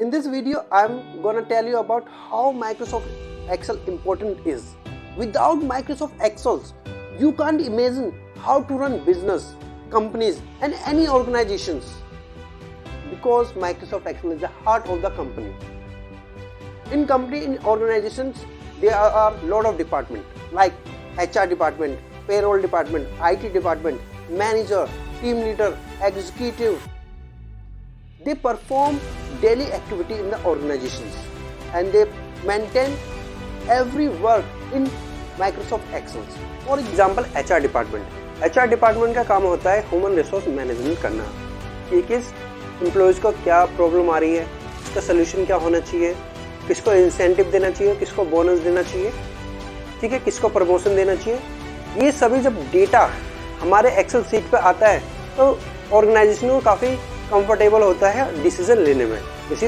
In this video, I'm gonna tell you about how Microsoft Excel important is. Without Microsoft Excel, you can't imagine how to run business, companies and any organizations, because Microsoft Excel is the heart of the company. In organizations, there are a lot of departments like HR department, payroll department, IT department, manager, team leader, executive. They perform daily activity in the organizations and they maintain every work in Microsoft Excel. For example, HR department. HR department का काम होता है human resource management करना कि किस employees को क्या problem आ रही है, इसका सोल्यूशन क्या होना चाहिए, किसको इंसेंटिव देना चाहिए, किसको बोनस देना चाहिए, ठीक है, किसको प्रमोशन देना चाहिए। ये सभी जब डेटा हमारे एक्सेल सीट पे आता है तो ऑर्गेनाइजेशन को काफ़ी कंफर्टेबल होता है डिसीजन लेने में। इसी